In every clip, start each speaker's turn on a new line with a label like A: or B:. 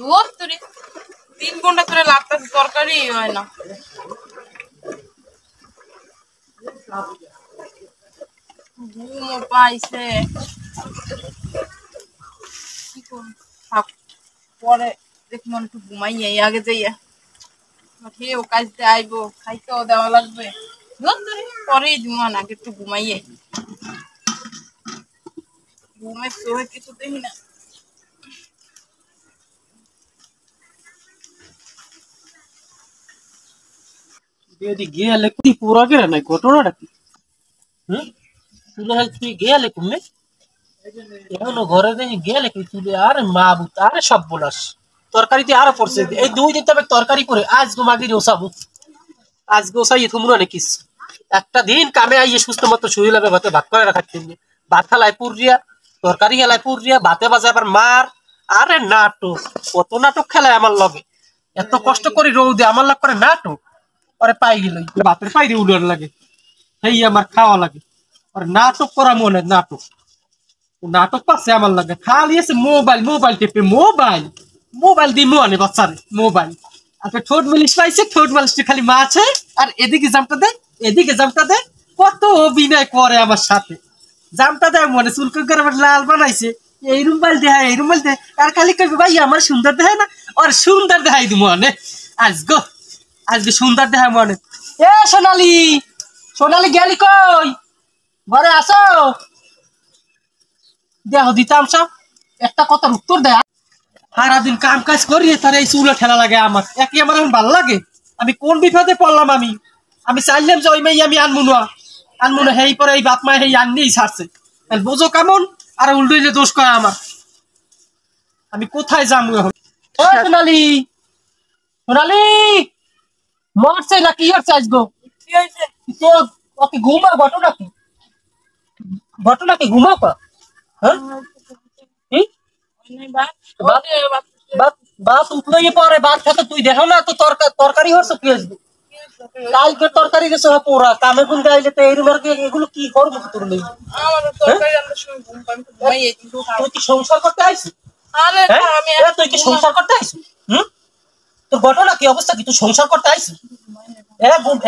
A: ধুর তুই 3 ঘন্টা ধরে লাগতেছে তরকারি হয় না। ঘুমও পাইছে কি করব থাক পরে দেখ মন একটু ঘুমাই আগে যাইয়া খেয়ে ও কাজতে আইবো খাইতেও দেওয়া লাগবে ধুর তুই পরেই ঘুমান আগে একটু ঘুমাইয়ে ঘুমের সোহে কিছু দেখি না।
B: যদি গেলে কি পুরা গেলে নাই ঘটনাটা কি? তুলে তুই গেলে কমে এখনো ঘরে দেখি গেলে কি তুলে আরে মা বুত আরে সব বলাস তরকারিতে আরো পড়ছে এই 2 দিন তবে তরকারি করে আজ গোমাগি রোসাবো আজ গোসাই তোমরা নাকি একটা দিন কামে আইয়ে সুস্থ মতো শুয়ে লাগবে ভাত করে রাখাচ্ছি ভাত খালাই পুরিয়া তরকারি খেলাই পুরিয়া ভাতে বাজে আবার মার আরে নাটক কত নাটক খেলায় আমার লগে এত কষ্ট করে রোদে আমার লাগ করে নাটক ওরে পাই গেল বাপের পাই দিয়ে উড়ার লাগে সেই আমার খাওয়া লাগে আর নাটক করা মনে নাটক নাটক পাচ্ছে আমার লাগে খালি আছে মোবাইল মোবাইল টেপে মোবাইল মোবাইল দিয়ে মনে বাচ্চারে মোবাইল আচ্ছা ঠোঁট মিলিস পাইছে ঠোঁট মালিশ খালি মাছে আর এদিকে জামটা দে কত অভিনয় করে আমার সাথে জামটা দেয় মনে চুলকে করে লাল বানাইছে এই মোবাইল দেখায় এই মোবাইল দেয় আর খালি কইবে ভাই আমার সুন্দর দেখায় না আর সুন্দর দেখাই দি মনে আজকে সুন্দর দেখায় মনে এ সোনালি গেলি কই ঘরে আসো দেহ দিতাম সব একটা কথার উত্তর দেয় সারাদিন কাম কাজ করি তার এই চুলো ঠেলা লাগে আমার একই আমার এখন ভালো লাগে আমি কোন বিপদে পড়লাম আমি চাইলাম যে ওই মেয়ে আমি আনবো না হেই পরে এই বাপ মা হেই আননেই ছাড়ছে বোঝো কেমন আর উল্টো যে দোষ করে আমার আমি কোথায় যাবো এখন সোনালি মরছে না কি হচ্ছে আজগো তো ওকে ঘুমা ঘটনা কি ঘুমাও পা হ্যাঁ বাত উঠলো পরে বাদ খেতে তুই দেখো না তো তরকারি হচ্ছে কি আসবে কালকে তরকারি গেছে পোড়া কামে গুন গাইলে তো এই রুমের এগুলো কি করবো তোর নেই তুই কি সংসার করতে আইছিস তুই কি সংসার করতে আইছিস তোর ঘটনা কি অবস্থা কি তুই সংসার করতে আইছিস ঘুম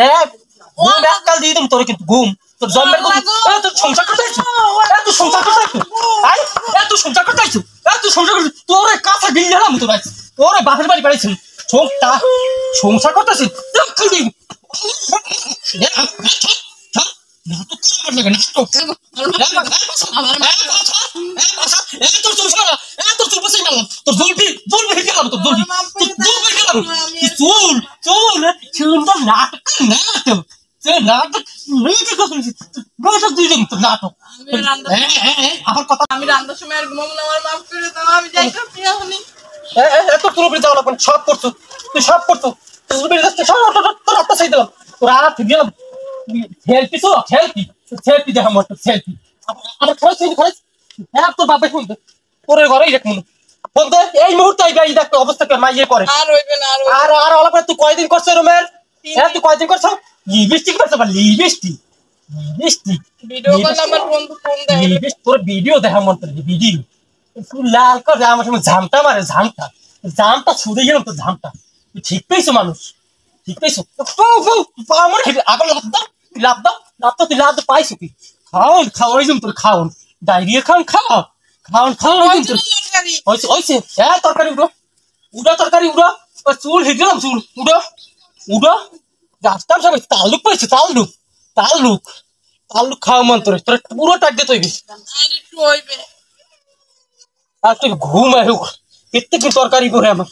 B: এককাল দিয়ে দিম তোর কিন্তু ঘুম তোর জন্মের তোর সংসার করতে আইছিস তুই সংসার করতে আইছিস তুই সংসার করতে আইছিস তুই সংসার করছিস তোর কাছে বিল দিলাম তোর তোর বাপের বাড়ি বাড়িছিস সংসার করতেছিস
A: আমি রান্নার সময় আর ঘুমাবো না আমার মাফ করে দাও আমি যাইতাম
B: সব করছো তুই সব করছো তোর আর ঠিক গেলাম হেলপি সেলফি দেখা মত সেলফি আমার খরচ হ্যাঁ তোর বাবা শুনতে তোর ঘরেই দেখ মনে বলতে এই মুহূর্তে এই দেখ অবস্থা মাইয়ে করে
A: আর হইবে না
B: আর অল্প তুই কয়দিন করছ রুমের হ্যাঁ তুই কয়দিন করছ লিপস্টিক করছ বা লিপস্টিক
A: ভিডিও কল আমার বন্ধু ফোন দেয়
B: তোর ভিডিও দেখা মত ভিডিও তুই লাল কর আমার সঙ্গে ঝামটা মারে ঝামটা ছুড়ে গেলাম তো ঝামটা তুই ঠিক পেয়েছো মানুষ ঠিক পেয়েছো আমার আবার লাভ দাও তুই লাভ পাইছো কি খাওয়াই তোর খাওন ডায়রিয়া খাওন হয়েছে হ্যাঁ তরকারি তরকারি চুল হিজলাম চুল রাস্তার সবাই তাল্লুক পাইছে তাল্লুক খাওয়া মন তোর পুরো টাক দিয়ে তৈরি আর তুই ঘুম আয় এর থেকে তরকারি করে আমার